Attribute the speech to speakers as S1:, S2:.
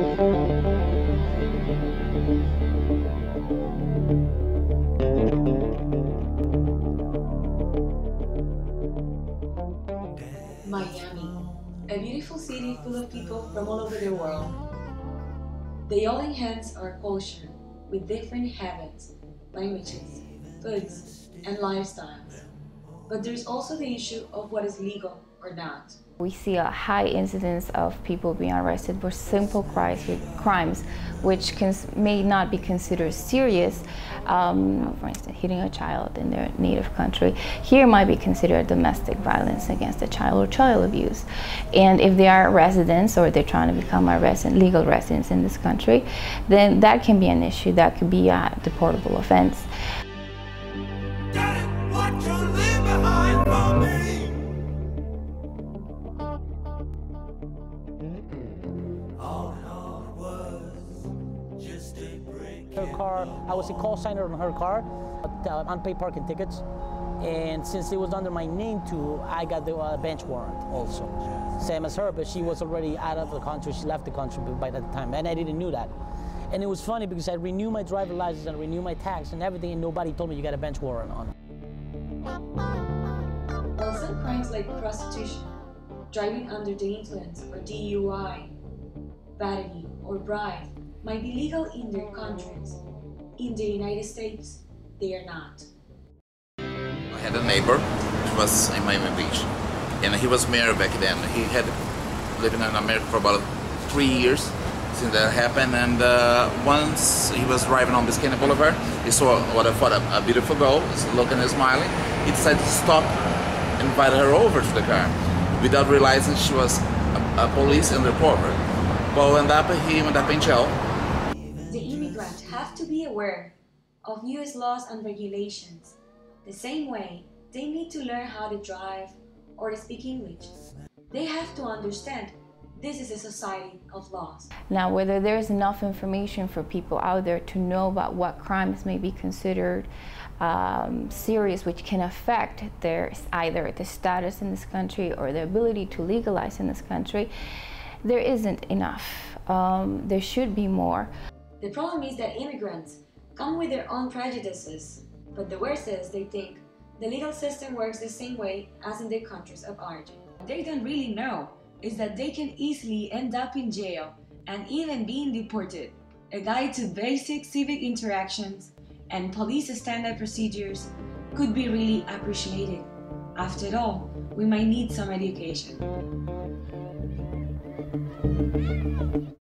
S1: Miami, a beautiful city full of people from all over the world. They all enhance our culture with different habits, languages, foods, and lifestyles. But there's also the issue of what is legal or not.
S2: We see a high incidence of people being arrested for simple crimes which may not be considered serious. For instance, hitting a child in their native country. Here might be considered domestic violence against a child or child abuse. And if they are residents or they're trying to become legal residents in this country, then that can be an issue. That could be a deportable offense.
S3: Her car, I was a call signer on her car, unpaid parking tickets, and since it was under my name too, I got the bench warrant also. Same as her, but she was already out of the country. She left the country by that time, and I didn't know that. And it was funny because I renewed my driver's license and renewed my tax and everything, and nobody told me you got a bench warrant on.
S1: While some crimes like prostitution, driving under the influence, or DUI, battery, or bribe might be legal in their countries, in the United States, they are not.
S4: I had a neighbor who was in Miami Beach, and he was married back then. He had lived in America for about 3 years since that happened, and once he was driving on Biscayne Boulevard, he saw what I thought a beautiful girl, looking and smiling. He decided to stop and invite her over to the car, without realizing she was a police undercover. Well, he ended up in jail.
S1: The immigrants have to be aware of US laws and regulations. The same way they need to learn how to drive or to speak English. They have to understand this is a society of laws.
S2: Now, whether there's enough information for people out there to know about what crimes may be considered serious, which can affect either the status in this country or their ability to legalize in this country, there isn't enough. There should be more.
S1: The problem is that immigrants come with their own prejudices, but the worst is they think the legal system works the same way as in their countries of origin.
S5: What they don't really know is that they can easily end up in jail and even being deported. A guide to basic civic interactions and police standard procedures could be really appreciated. After all, we might need some education.